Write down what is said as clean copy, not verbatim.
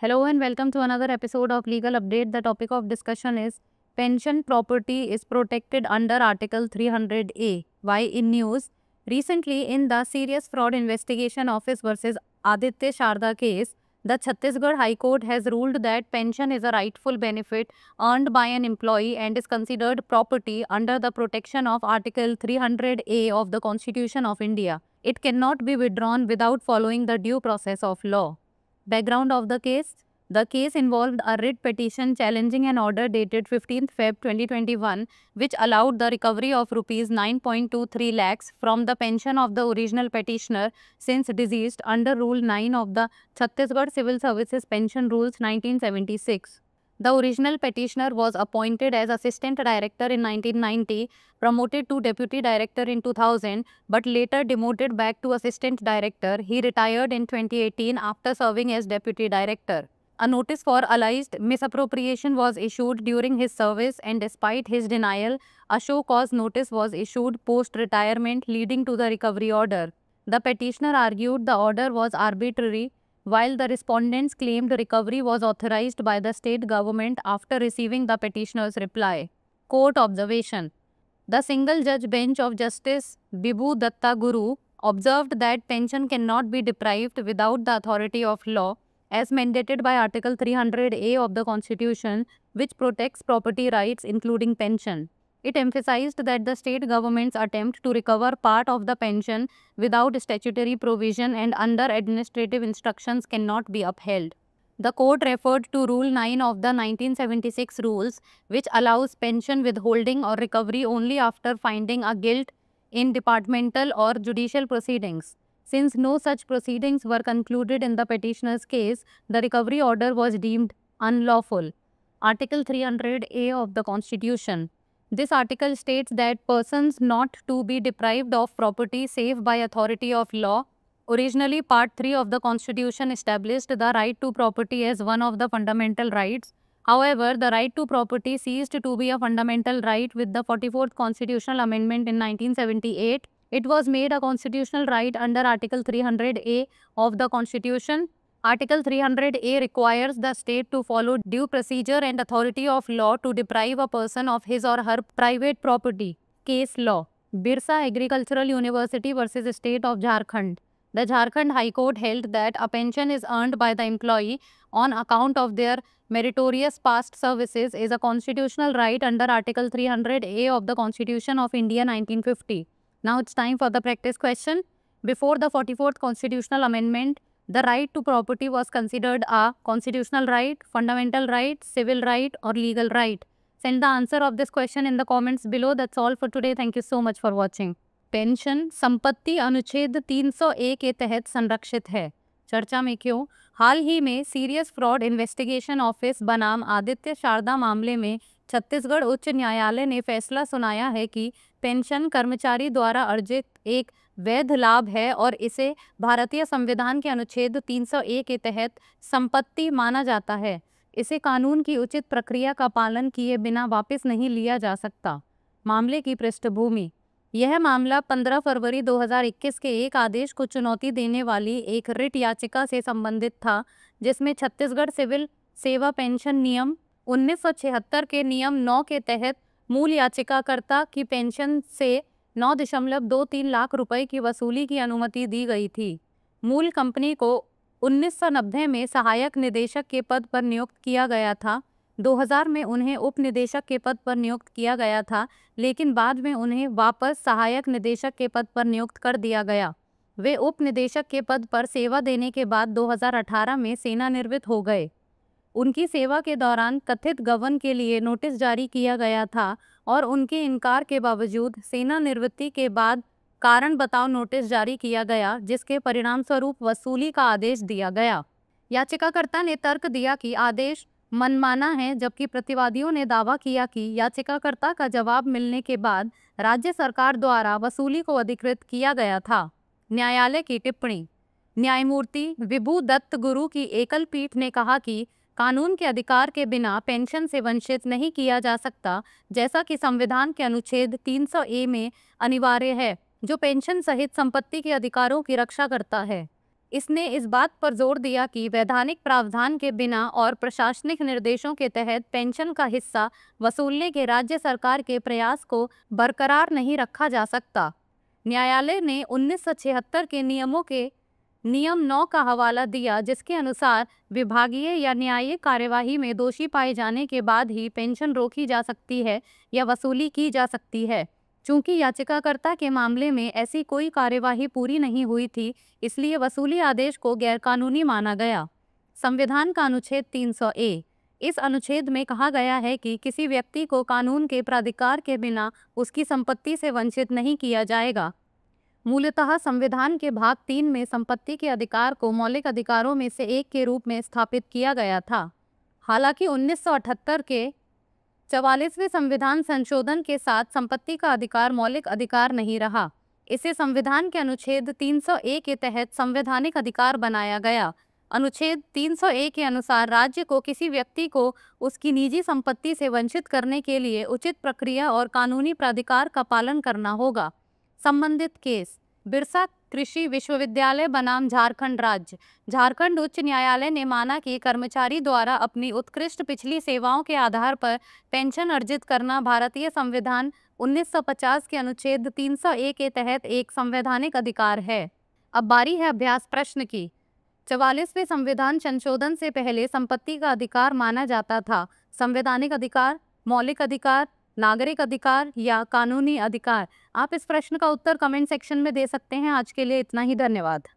Hello and welcome to another episode of Legal Update. The topic of discussion is pension property is protected under Article 300A. Why in news? Recently, in the Serious Fraud Investigation Office versus Aditya Sharda case, the Chhattisgarh High Court has ruled that pension is a rightful benefit earned by an employee and is considered property under the protection of Article 300A of the Constitution of India. It cannot be withdrawn without following the due process of law. Background of the case. The case involved a writ petition challenging an order dated 15th Feb 2021 which allowed the recovery of Rs 9.23 lakhs from the pension of the original petitioner since deceased under Rule 9 of the Chhattisgarh Civil Services Pension Rules 1976. The original petitioner was appointed as Assistant Director in 1990, promoted to Deputy Director in 2000, but later demoted back to Assistant Director. He retired in 2018 after serving as Deputy Director. A notice for alleged misappropriation was issued during his service, and despite his denial, a show cause notice was issued post-retirement leading to the recovery order. The petitioner argued the order was arbitrary, while the respondents claimed recovery was authorized by the state government after receiving the petitioner's reply. Court observation. The single-judge bench of Justice Bibhu Datta Guru observed that pension cannot be deprived without the authority of law, as mandated by Article 300A of the Constitution, which protects property rights including pension. It emphasized that the state government's attempt to recover part of the pension without statutory provision and under administrative instructions cannot be upheld. The court referred to Rule 9 of the 1976 rules, which allows pension withholding or recovery only after finding a guilt in departmental or judicial proceedings. Since no such proceedings were concluded in the petitioner's case, the recovery order was deemed unlawful. Article 300A of the Constitution. This article states that persons not to be deprived of property save by authority of law. Originally, Part 3 of the Constitution established the right to property as one of the fundamental rights. However, the right to property ceased to be a fundamental right with the 44th Constitutional Amendment in 1978. It was made a constitutional right under Article 300A of the Constitution. Article 300A requires the state to follow due procedure and authority of law to deprive a person of his or her private property. Case law. Birsa Agricultural University versus State of Jharkhand. The Jharkhand High Court held that a pension is earned by the employee on account of their meritorious past services is a constitutional right under Article 300A of the Constitution of India 1950. Now it's time for the practice question. Before the 44th Constitutional Amendment, the right to property was considered a constitutional right, fundamental right, civil right or legal right. Send the answer of this question in the comments below. That's all for today. Thank you so much for watching. Pension संपत्ति अनुच्छेद 300A के तहत संरक्षित है। चर्चा में क्यों? हाल ही में सीरियस फ्रॉड इन्वेस्टिगेशन ऑफिस बनाम आदित्य शारदा मामले में छत्तीसगढ़ उच्च न्यायालय ने फैसला सुनाया है कि पेंशन कर्मचारी द्वारा अर्जित एक वैध लाभ है और इसे भारतीय संविधान के अनुच्छेद 300A के तहत संपत्ति माना जाता है। इसे कानून की उचित प्रक्रिया का पालन किए बिना वापस नहीं लिया जा सकता। मामले की पृष्ठभूमि। यह मामला 15 फरवरी 2021 के एक आदेश को चुनौती देने वाली एक रिट याचिका से संबंधित था, जिसमें छत्तीसगढ़ सिविल सेवा पेंशन नियम 1976 के नियम 9 के तहत मूल याचिकाकर्ता की पेंशन से 9.23 लाख रुपए की वसूली की अनुमति दी गई थी। मूल कंपनी को 1990 में सहायक निदेशक के पद पर नियुक्त किया गया था। 2000 में उन्हें उप निदेशक के पद पर नियुक्त किया गया था, लेकिन बाद में उन्हें वापस सहायक निदेशक के पद पर नियुक्त कर दिया गया। वे उप निदेशक के पद पर सेवा देने के बाद 2018 में सेवानिवृत्त हो गए। उनकी सेवा के दौरान कथित गबन के लिए नोटिस जारी किया गया था और उनके इनकार के बावजूद सेवानिवृत्ति के बाद कारण बताओ नोटिस जारी किया गया, जिसके परिणाम स्वरूप वसूली का आदेश दिया गया। याचिकाकर्ता ने तर्क दिया कि आदेश मनमाना है, जबकि प्रतिवादियों ने दावा किया कि याचिकाकर्ता का जवाब मिलने के बाद राज्य सरकार द्वारा वसूली को अधिकृत किया गया था। न्यायालय की टिप्पणी। न्यायमूर्ति विभु दत्त गुरु की एकल पीठ ने कहा कि कानून के अधिकार के बिना पेंशन से वंचित नहीं किया जा सकता, जैसा कि संविधान के अनुच्छेद 300A में अनिवार्य है, जो पेंशन सहित संपत्ति के अधिकारों की रक्षा करता है। इसने इस बात पर जोर दिया कि वैधानिक प्रावधान के बिना और प्रशासनिक निर्देशों के तहत पेंशन का हिस्सा वसूलने के राज्य सरकार के प्रयास को बरकरार नहीं रखा जा सकता। न्यायालय ने 1976 के नियम 9 का हवाला दिया, जिसके अनुसार विभागीय या न्यायिक कार्यवाही में दोषी पाए जाने के बाद ही पेंशन रोकी जा सकती है या वसूली की जा सकती है। चूंकि याचिकाकर्ता के मामले में ऐसी कोई कार्यवाही पूरी नहीं हुई थी, इसलिए वसूली आदेश को गैरकानूनी माना गया। संविधान का अनुच्छेद 300A। इस अनुच्छेद में कहा गया है कि किसी व्यक्ति को कानून के प्राधिकार के बिना उसकी संपत्ति से वंचित नहीं किया जाएगा। मूलतः संविधान के भाग 3 में संपत्ति के अधिकार को मौलिक अधिकारों में से एक के रूप में स्थापित किया गया था। हालांकि 1978 के 44वें संविधान संशोधन के साथ संपत्ति का अधिकार मौलिक अधिकार नहीं रहा। इसे संविधान के अनुच्छेद 300A के तहत संवैधानिक अधिकार बनाया गया। अनुच्छेद 300A के अनुसार राज्य को किसी व्यक्ति को उसकी निजी संपत्ति से वंचित करने के लिए उचित प्रक्रिया और कानूनी प्राधिकार का पालन करना होगा। संबंधित केस बिरसा कृषि विश्वविद्यालय बनाम झारखंड राज्य। झारखंड उच्च न्यायालय ने माना कि कर्मचारी द्वारा अपनी उत्कृष्ट पिछली सेवाओं के आधार पर पेंशन अर्जित करना भारतीय संविधान 1950 के अनुच्छेद 300A के तहत एक संवैधानिक अधिकार है। अब बारी है अभ्यास प्रश्न की। 44वें संविधान संशोधन से पहले संपत्ति का अधिकार माना जाता था संवैधानिक अधिकार, मौलिक अधिकार, नागरिक अधिकार या कानूनी अधिकार। आप इस प्रश्न का उत्तर कमेंट सेक्शन में दे सकते हैं। आज के लिए इतना ही, धन्यवाद।